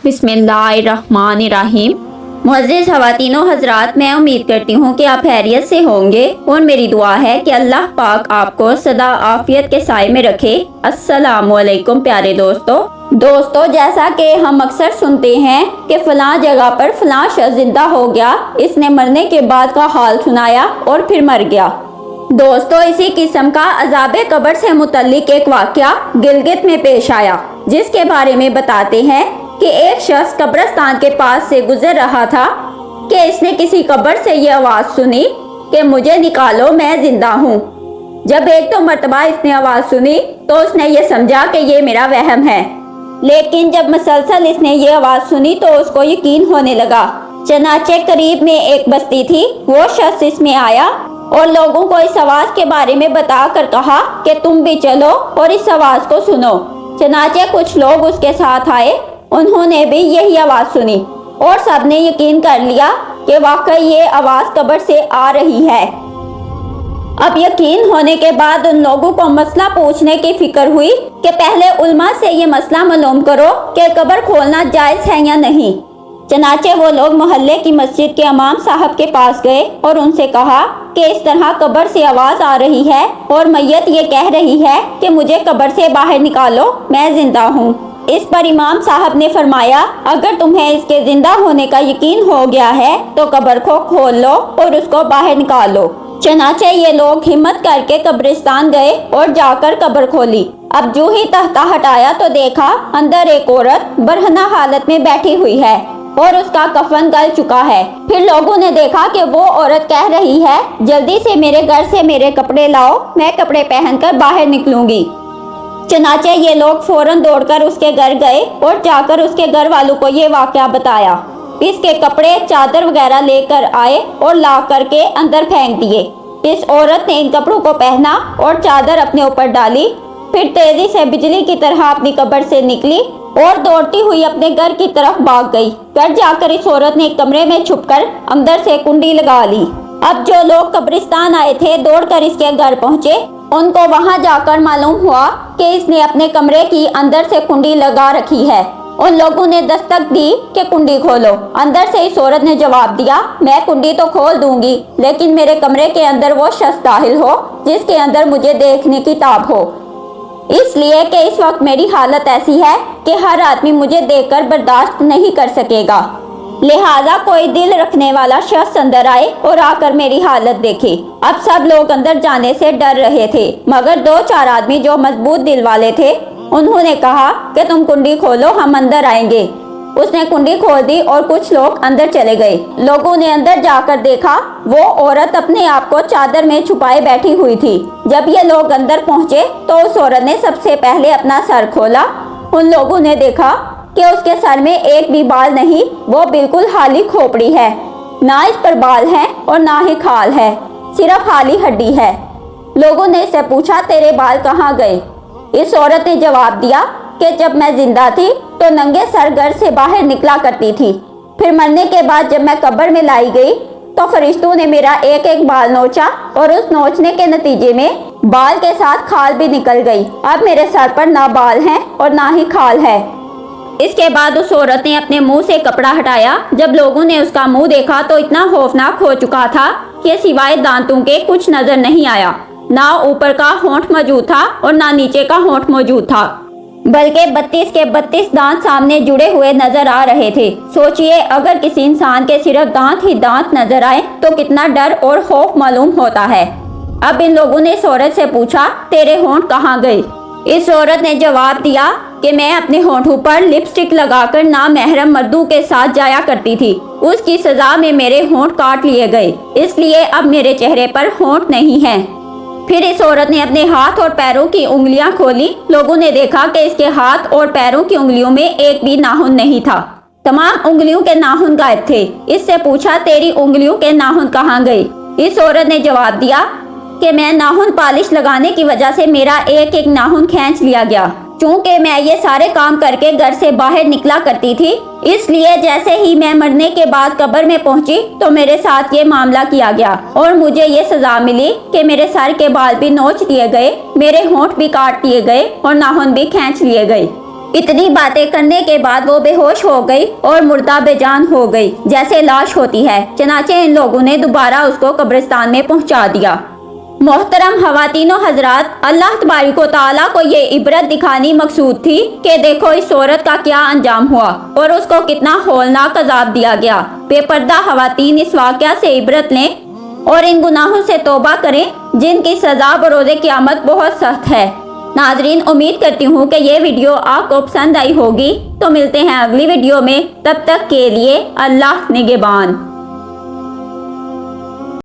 बिस्मिल्लाहिर्रहमानिर्रहीम। मुअज़्ज़िज़ ख़वातीन व हज़रात, मैं उम्मीद करती हूँ कि आप खैरियत से होंगे और मेरी दुआ है कि अल्लाह पाक आपको सदा आफियत के साए में रखे। अस्सलामु अलैकुम प्यारे दोस्तों, जैसा कि हम अक्सर सुनते हैं कि फलां जगह पर फलां शख्स जिंदा हो गया, इसने मरने के बाद का हाल सुनाया और फिर मर गया। दोस्तों, इसी किस्म का अज़ाबे कब्र से मुतल्लिक एक वाक़या गिलगित में पेश आया, जिसके बारे में बताते हैं कि एक शख्स कब्रिस्तान के पास से गुजर रहा था कि इसने किसी कब्र से ये आवाज़ सुनी कि मुझे निकालो, मैं जिंदा हूँ। जब एक दो मरतबा इसने आवाज़ सुनी तो उसने ये समझा कि ये मेरा वहम है, लेकिन जब मुसलसल इसने ये आवाज़ सुनी तो उसको यकीन होने लगा। चनाचे करीब में एक बस्ती थी, वो शख्स इसमें आया और लोगों को इस आवाज़ के बारे में बता कर कहा कि तुम भी चलो और इस आवाज़ को सुनो। चनाचे कुछ लोग उसके साथ आए, उन्होंने भी यही आवाज़ सुनी और सबने यकीन कर लिया कि वाकई ये आवाज़ कब्र से आ रही है। अब यकीन होने के बाद उन लोगों को मसला पूछने की फिक्र हुई कि पहले उलमा से ये मसला मालूम करो कि कब्र खोलना जायज़ है या नहीं। चनाचे वो लोग मोहल्ले की मस्जिद के इमाम साहब के पास गए और उनसे कहा कि इस तरह कब्र से आवाज़ आ रही है और मैयत ये कह रही है कि मुझे कब्र से बाहर निकालो, मैं जिंदा हूँ। इस पर इमाम साहब ने फरमाया, अगर तुम्हें इसके जिंदा होने का यकीन हो गया है तो कब्र को खोल लो और उसको बाहर निकालो। चनाचे ये लोग हिम्मत करके कब्रिस्तान गए और जाकर कब्र खोली। अब जो ही तख्ता हटाया तो देखा अंदर एक औरत बरहना हालत में बैठी हुई है और उसका कफन गल चुका है। फिर लोगों ने देखा कि वो औरत कह रही है, जल्दी से मेरे घर से मेरे कपड़े लाओ, मैं कपड़े पहनकर बाहर निकलूंगी। चनाचे ये लोग फौरन दौड़कर उसके घर गए और जाकर उसके घर वालों को ये वाकया बताया। इसके कपड़े चादर वगैरह लेकर आए और ला करके अंदर फेंक दिए। इस औरत ने इन कपड़ों को पहना और चादर अपने ऊपर डाली, फिर तेजी से बिजली की तरह अपनी कब्र से निकली और दौड़ती हुई अपने घर की तरफ भाग गई। घर जाकर इस औरत ने एक कमरे में छुपकर अंदर से कुंडी लगा ली। अब जो लोग कब्रिस्तान आए थे दौड़कर इसके घर पहुंचे, उनको वहां जाकर मालूम हुआ कि इसने अपने कमरे की अंदर से कुंडी लगा रखी है। उन लोगों ने दस्तक दी कि कुंडी खोलो। अंदर से इस औरत ने जवाब दिया, मैं कुंडी तो खोल दूंगी, लेकिन मेरे कमरे के अंदर वो शख्स दाखिल हो जिसके अंदर मुझे देखने की ताब हो, इसलिए कि इस वक्त मेरी हालत ऐसी है कि हर आदमी मुझे देखकर बर्दाश्त नहीं कर सकेगा। लिहाजा कोई दिल रखने वाला शख्स अंदर आए और आकर मेरी हालत देखे। अब सब लोग अंदर जाने से डर रहे थे, मगर दो चार आदमी जो मजबूत दिल वाले थे उन्होंने कहा कि तुम कुंडी खोलो, हम अंदर आएंगे। उसने कुंडी खोल दी और कुछ लोग अंदर चले गए। लोगों ने अंदर जाकर देखा वो औरत अपने आप को चादर में छुपाए बैठी हुई थी। जब ये लोग अंदर पहुंचे तो उस औरत ने सबसे पहले अपना सर खोला। उन लोगों ने देखा कि उसके सर में एक भी बाल नहीं, वो बिल्कुल खाली खोपड़ी है, ना इस पर बाल है और ना ही खाल है, सिर्फ खाली हड्डी है। लोगों ने इससे पूछा, तेरे बाल कहाँ गए? इस औरत ने जवाब दिया कि जब मैं जिंदा थी तो नंगे सर घर से बाहर निकला करती थी, फिर मरने के बाद जब मैं कब्र में लाई गई तो फरिश्तों ने मेरा एक एक बाल नोचा और उस नोचने के नतीजे में बाल के साथ खाल भी निकल गई। अब मेरे सर पर ना बाल हैं और ना ही खाल है। इसके बाद उस औरत ने अपने मुंह से कपड़ा हटाया। जब लोगों ने उसका मुंह देखा तो इतना खौफनाक हो चुका था कि सिवाय दांतों के कुछ नजर नहीं आया। ना ऊपर का होंठ मौजूद था और ना नीचे का होंठ मौजूद था, बल्कि 32 के 32 दांत सामने जुड़े हुए नजर आ रहे थे। सोचिए, अगर किसी इंसान के सिर्फ दांत ही दांत नजर आए तो कितना डर और खौफ मालूम होता है। अब इन लोगों ने इस औरत से पूछा, तेरे होंठ कहाँ गए? इस औरत ने जवाब दिया कि मैं अपने होंठों पर लिपस्टिक लगाकर नामहरम मर्दों के साथ जाया करती थी, उसकी सजा में मेरे होंठ काट लिए गए, इसलिए अब मेरे चेहरे पर होंठ नहीं है। फिर इस औरत ने अपने हाथ और पैरों की उंगलियां खोली। लोगों ने देखा कि इसके हाथ और पैरों की उंगलियों में एक भी नाखून नहीं था, तमाम उंगलियों के नाखून गायब थे। इससे पूछा, तेरी उंगलियों के नाखून कहाँ गए? इस औरत ने जवाब दिया कि मैं नाखून पालिश लगाने की वजह से मेरा एक एक नाखून खींच लिया गया। चूँकि मैं ये सारे काम करके घर से बाहर निकला करती थी, इसलिए जैसे ही मैं मरने के बाद कब्र में पहुंची तो मेरे साथ ये मामला किया गया और मुझे ये सजा मिली कि मेरे सर के बाल भी नोच दिए गए, मेरे होंठ भी काट दिए गए और नाखून भी खींच लिए गए। اتنی باتیں کرنے کے بعد وہ بے ہوش ہو گئی اور مردہ بے جان ہو گئی جیسے لاش ہوتی ہے۔ چنانچہ ان لوگوں نے دوبارہ اس کو قبرستان میں پہنچا دیا۔ محترم خواتین و حضرات، اللہ تبارک و تعالیٰ کو یہ عبرت دکھانی مقصود تھی کہ دیکھو اس عورت کا کیا انجام ہوا اور اس کو کتنا ہولناک عذاب دیا گیا۔ بے پردہ خواتین اس واقعہ سے عبرت لیں اور ان گناہوں سے توبہ کریں جن کی سزا بروز قیامت بہت سخت ہے۔ ناظرین، امید کرتی ہوں کہ یہ ویڈیو آپ کو پسند آئی ہوگی، تو ملتے ہیں اگلی ویڈیو میں، تب تک کے لیے اللہ نگہبان۔